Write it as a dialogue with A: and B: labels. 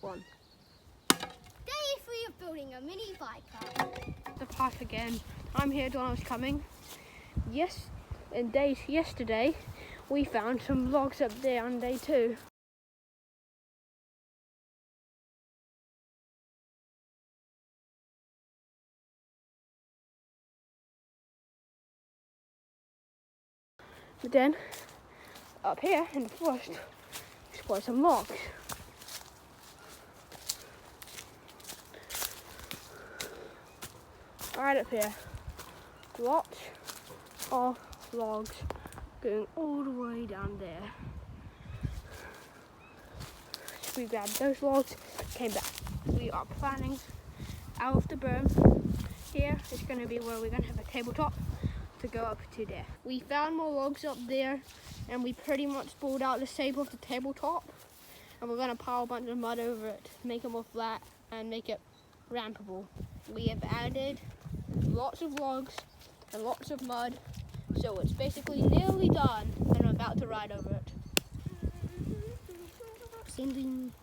A: one.
B: Day 3 of building a mini bike park.
A: The park again. I'm here, Donald's coming. Yes, yesterday, we found some logs up there on day 2. But then, up here in the forest, we spotted some logs. Right up here, lots of logs going all the way down there. So we grabbed those logs, came back. We are planning out of the berm. Here is going to be where we're going to have a tabletop to go up to there. We found more logs up there and we pretty much pulled out the shape of the tabletop, and we're going to pile a bunch of mud over it, make it more flat and make it rampable. We have added lots of logs and lots of mud, so it's basically nearly done and I'm about to ride over it. Sending